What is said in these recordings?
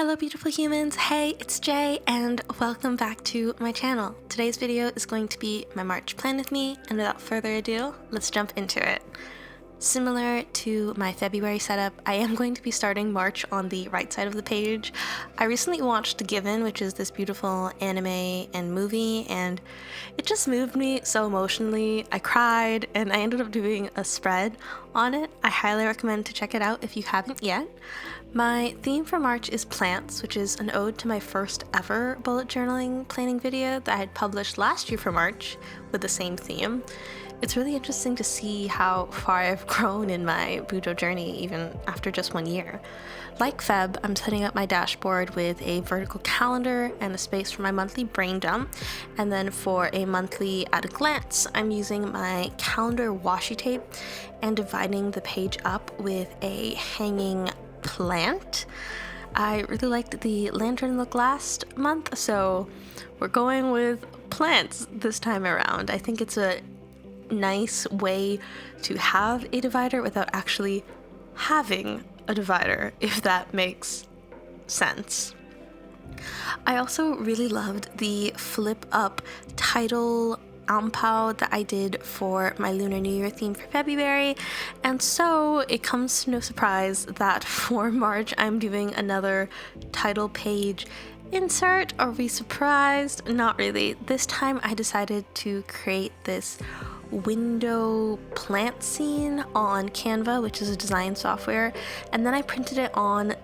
Hello beautiful humans, hey, it's Jay and welcome back to my channel. Today's video is going to be my March plan with me, and without further ado, let's jump into it. Similar to my February setup, I am going to be starting March on the right side of the page. I recently watched Given, which is this beautiful anime and movie, and it just moved me so emotionally. I cried and I ended up doing a spread on it. I highly recommend to check it out if you haven't yet. My theme for March is plants, which is an ode to my first ever bullet journaling planning video that I had published last year for March with the same theme. It's really interesting to see how far I've grown in my Bujo journey even after just 1 year. Like Feb, I'm setting up my dashboard with a vertical calendar and a space for my monthly brain dump, and then for a monthly at a glance, I'm using my calendar washi tape and dividing the page up with a hanging plant. I really liked the lantern look last month, so we're going with plants this time around. I think it's a nice way to have a divider without actually having a divider, if that makes sense. I also really loved the flip up title ampao that I did for my Lunar New Year theme for February, and so it comes to no surprise that for March I'm doing another title page insert. Are we surprised? Not really. This time I decided to create this window plant scene on Canva, which is a design software, and then I printed it on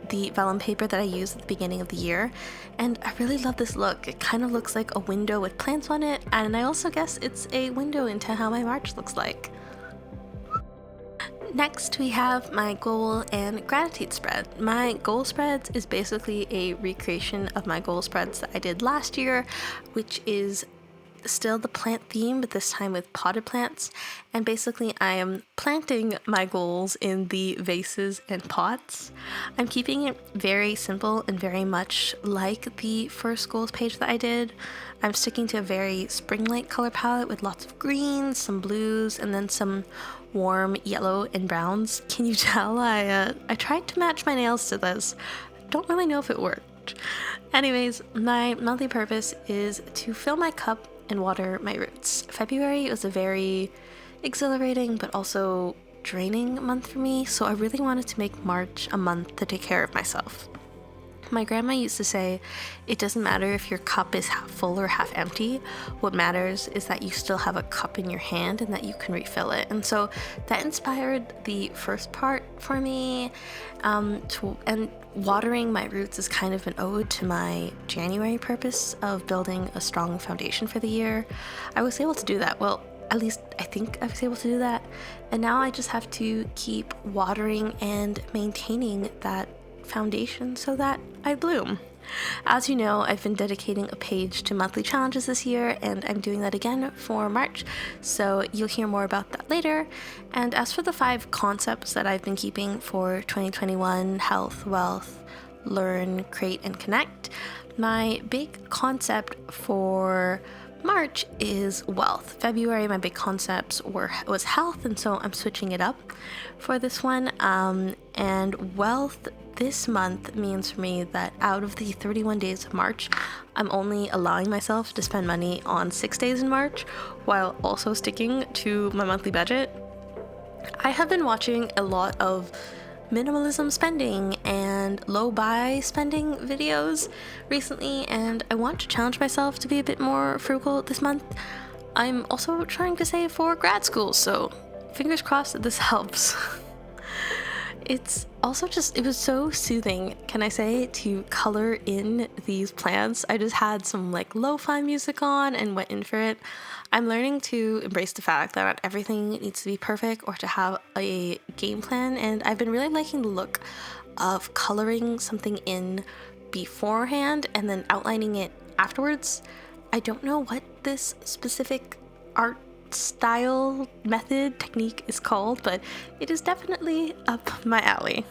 the vellum paper that I used at the beginning of the year, and I really love this look. It kind of looks like a window with plants on it, and I also guess it's a window into how my March looks like. Next, we have my goal and gratitude spread. My goal spreads is basically a recreation of my goal spreads that I did last year, which is still the plant theme, but this time with potted plants. And basically I am planting my goals in the vases and pots. I'm keeping it very simple and very much like the first goals page that I did. I'm sticking to a very spring-like color palette with lots of greens, some blues, and then some warm yellow and browns. Can you tell I tried to match my nails to this? Don't really know if it worked. Anyways, my monthly purpose is to fill my cup and water my roots. February was a very exhilarating but also draining month for me, so I really wanted to make March a month to take care of myself. My grandma used to say, it doesn't matter if your cup is half full or half empty. What matters is that you still have a cup in your hand and that you can refill it. And so that inspired the first part for me. And watering my roots is kind of an ode to my January purpose of building a strong foundation for the year. I was able to do that. Well, at least I think I was able to do that. And now I just have to keep watering and maintaining that foundation so that I bloom. As you know, I've been dedicating a page to monthly challenges this year, and I'm doing that again for March, so you'll hear more about that later. And as for the 5 concepts that I've been keeping for 2021, health, wealth, learn, create, and connect, my big concept for March is wealth. February, my big concepts was health, and so I'm switching it up for this one. And wealth this month means for me that out of the 31 days of March, I'm only allowing myself to spend money on 6 days in March, while also sticking to my monthly budget. I have been watching a lot of minimalism spending and low buy spending videos recently, and I want to challenge myself to be a bit more frugal this month. I'm also trying to save for grad school, so fingers crossed that this helps. It's also it was so soothing, can I say, to color in these plants. I just had some like lo-fi music on and went in for it. I'm learning to embrace the fact that not everything needs to be perfect or to have a game plan, and I've been really liking the look of coloring something in beforehand and then outlining it afterwards. I don't know what this specific art style, method, technique is called, but it is definitely up my alley.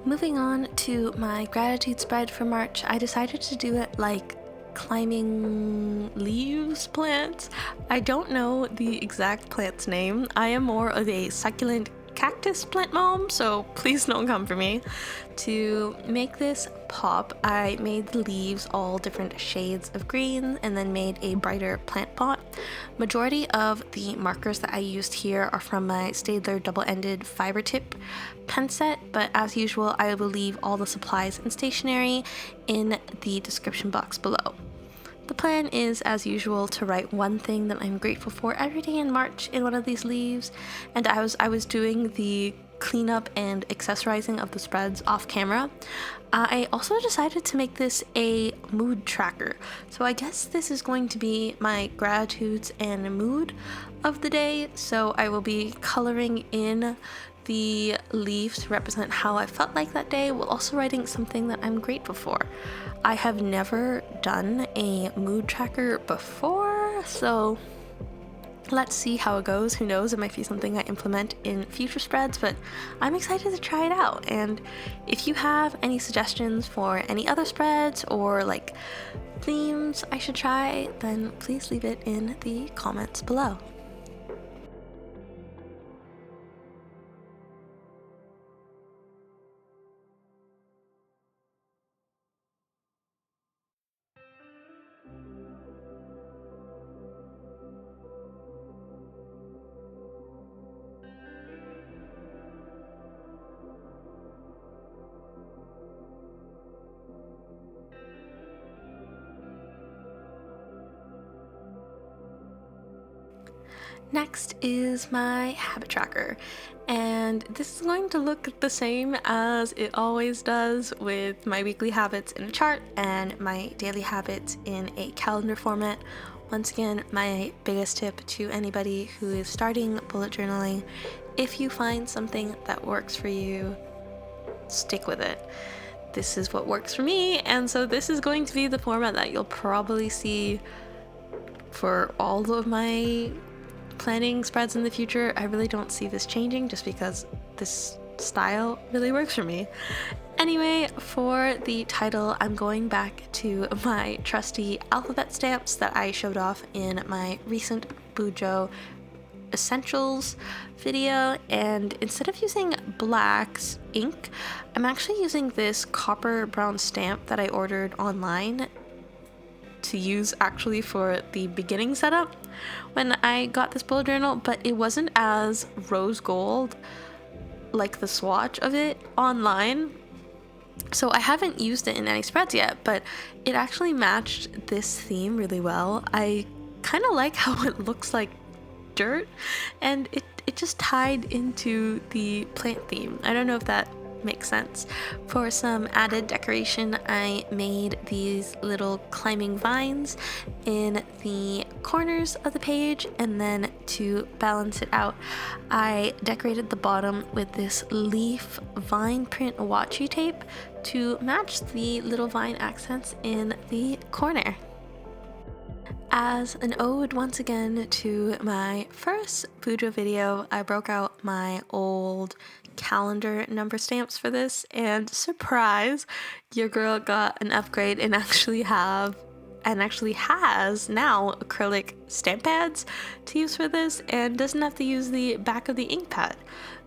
Moving on to my gratitude spread for March, I decided to do it like climbing leaves plants. I don't know the exact plant's name. I am more of a succulent cactus plant mom, so please don't come for me. To make this pop, I made the leaves all different shades of green and then made a brighter plant pot. Majority of the markers that I used here are from my Staedler double-ended fiber tip pen set, but as usual I will leave all the supplies and stationery in the description box below. The plan is, as usual, to write one thing that I'm grateful for every day in March in one of these leaves, and I was doing the cleanup and accessorizing of the spreads off camera. I also decided to make this a mood tracker, so I guess this is going to be my gratitudes and mood of the day, so I will be coloring in the leaves to represent how I felt like that day, while also writing something that I'm grateful for. I have never done a mood tracker before, so let's see how it goes. Who knows, it might be something I implement in future spreads, but I'm excited to try it out. And if you have any suggestions for any other spreads or like themes I should try, then please leave it in the comments below. Next is my habit tracker, and this is going to look the same as it always does, with my weekly habits in a chart and my daily habits in a calendar format. Once again, my biggest tip to anybody who is starting bullet journaling: if you find something that works for you, stick with it. This is what works for me, and so this is going to be the format that you'll probably see for all of my planning spreads in the future. I really don't see this changing just because this style really works for me. Anyway, for the title, I'm going back to my trusty alphabet stamps that I showed off in my recent Bujo essentials video, and instead of using black ink, I'm actually using this copper brown stamp that I ordered online to use actually for the beginning setup when I got this bullet journal, but it wasn't as rose gold like the swatch of it online, so I haven't used it in any spreads yet, but it actually matched this theme really well. I kind of like how it looks like dirt, and it just tied into the plant theme. I don't know if that makes sense. For some added decoration, I made these little climbing vines in the corners of the page, and then to balance it out, I decorated the bottom with this leaf vine print washi tape to match the little vine accents in the corner. As an ode once again to my first Bujo video, I broke out my old calendar number stamps for this, and surprise, your girl got an upgrade and actually has now acrylic stamp pads to use for this, and doesn't have to use the back of the ink pad.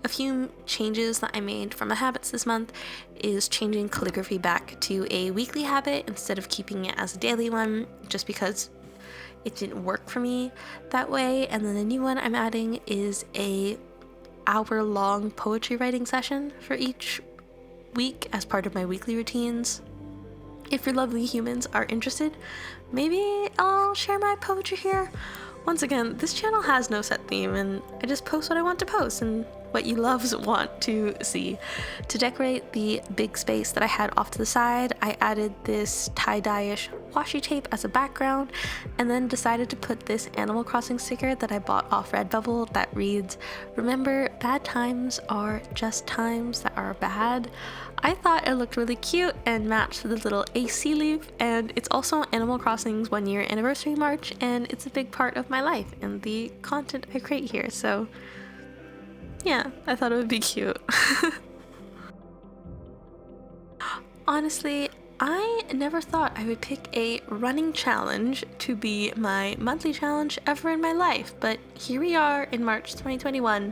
A few changes that I made from my habits this month is changing calligraphy back to a weekly habit instead of keeping it as a daily one, just because it didn't work for me that way. And then the new one I'm adding is a hour-long poetry writing session for each week as part of my weekly routines. If your lovely humans are interested, maybe I'll share my poetry here. Once again, this channel has no set theme, and I just post what I want to post and what you loves want to see. To decorate the big space that I had off to the side, I added this tie-dye-ish washi tape as a background, and then decided to put this Animal Crossing sticker that I bought off Redbubble that reads, "Remember, bad times are just times that are bad." I thought it looked really cute and matched the little AC leaf, and it's also Animal Crossing's 1-year anniversary March, and it's a big part of my life and the content I create here, so yeah, I thought it would be cute. Honestly, I never thought I would pick a running challenge to be my monthly challenge ever in my life, but here we are in March 2021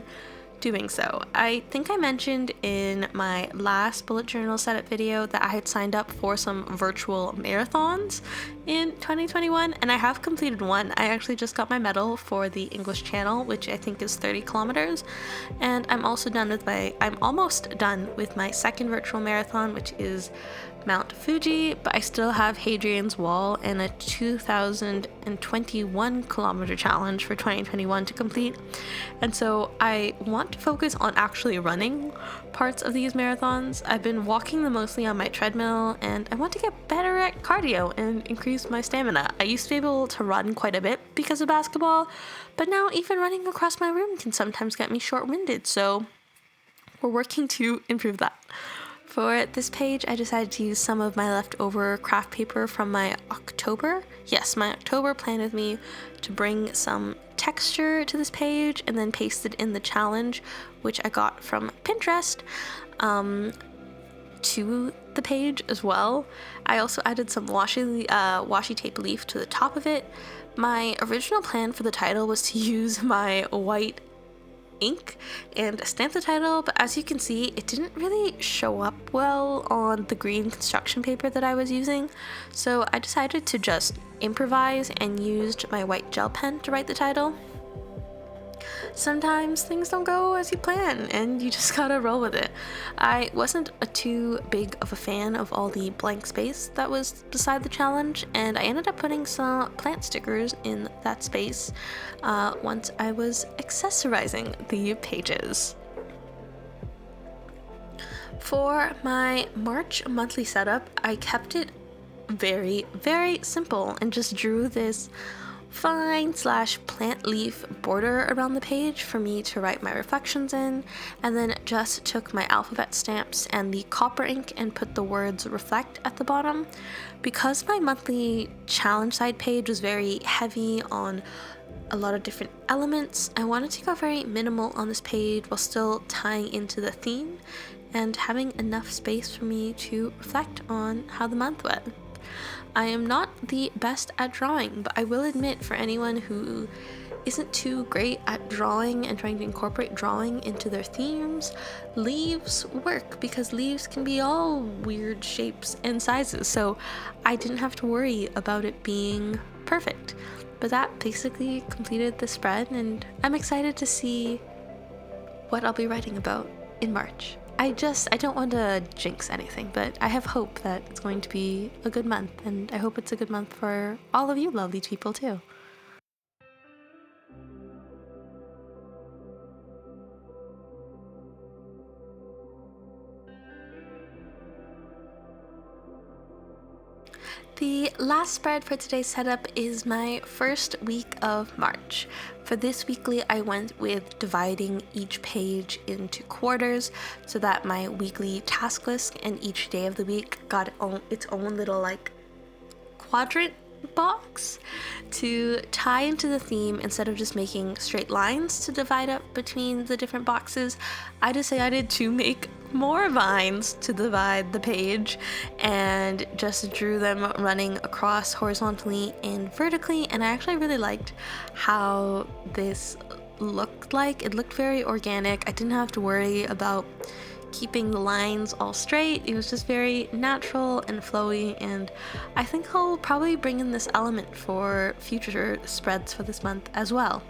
doing so. I think I mentioned in my last bullet journal setup video that I had signed up for some virtual marathons in 2021, and I have completed one. I actually just got my medal for the English Channel, which I think is 30 kilometers, and I'm almost done with my second virtual marathon, which is Mount Fuji, but I still have Hadrian's Wall and a 2021 kilometer challenge for 2021 to complete. And so I want to focus on actually running parts of these marathons. I've been walking them mostly on my treadmill, and I want to get better at cardio and increase my stamina. I used to be able to run quite a bit because of basketball, but now even running across my room can sometimes get me short-winded, so we're working to improve that. For this page, I decided to use some of my leftover craft paper from my October plan with me to bring some texture to this page, and then pasted in the challenge, which I got from Pinterest, to the page as well. I also added some washi tape leaf to the top of it. My original plan for the title was to use my white ink and stamp the title, but as you can see, it didn't really show up well on the green construction paper that I was using, so I decided to just improvise and used my white gel pen to write the title. Sometimes things don't go as you plan, and you just gotta roll with it. I wasn't too big of a fan of all the blank space that was beside the challenge, and I ended up putting some plant stickers in that space once I was accessorizing the pages. For my March monthly setup, I kept it very, very simple and just drew this fine/plant leaf border around the page for me to write my reflections in, and then just took my alphabet stamps and the copper ink and put the words reflect at the bottom. Because my monthly challenge side page was very heavy on a lot of different elements, I wanted to go very minimal on this page while still tying into the theme and having enough space for me to reflect on how the month went. I am not the best at drawing, but I will admit, for anyone who isn't too great at drawing and trying to incorporate drawing into their themes, leaves work, because leaves can be all weird shapes and sizes, so I didn't have to worry about it being perfect. But that basically completed the spread, and I'm excited to see what I'll be writing about in March. I don't want to jinx anything, but I have hope that it's going to be a good month, and I hope it's a good month for all of you lovely people too. The last spread for today's setup is my first week of March. For this weekly, I went with dividing each page into quarters so that my weekly task list and each day of the week got its own little quadrant box to tie into the theme. Instead of just making straight lines to divide up between the different boxes, I decided to make more vines to divide the page and just drew them running across horizontally and vertically, and I actually really liked how this looked like. It looked very organic. I didn't have to worry about keeping the lines all straight. It was just very natural and flowy, and I think I'll probably bring in this element for future spreads for this month as well.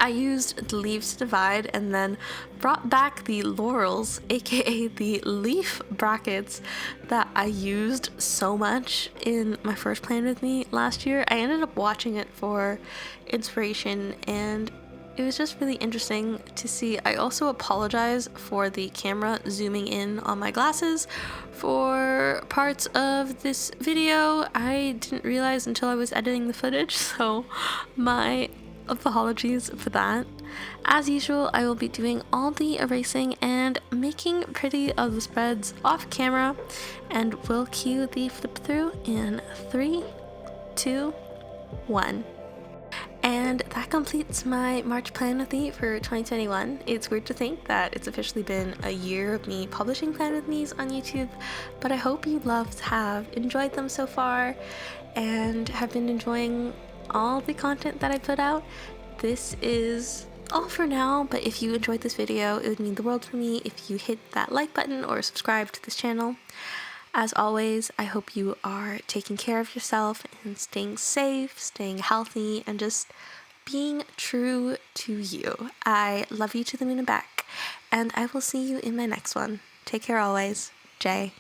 I used the leaves to divide and then brought back the laurels, aka the leaf brackets that I used so much in my first plan with me last year. I ended up watching it for inspiration, and it was just really interesting to see. I also apologize for the camera zooming in on my glasses for parts of this video. I didn't realize until I was editing the footage, so my apologies for that. As usual, I will be doing all the erasing and making pretty of the spreads off camera, and we'll cue the flip through in 3, 2, 1. And that completes my March plan with me for 2021. It's weird to think that it's officially been a year of me publishing plan with me's on YouTube, but I hope you loved, have enjoyed them so far, and have been enjoying all the content that I put out. This is all for now, but if you enjoyed this video, it would mean the world for me if you hit that like button or subscribe to this channel. As always, I hope you are taking care of yourself and staying safe, staying healthy, and just being true to you. I love you to the moon and back, and I will see you in my next one. Take care always. Jay.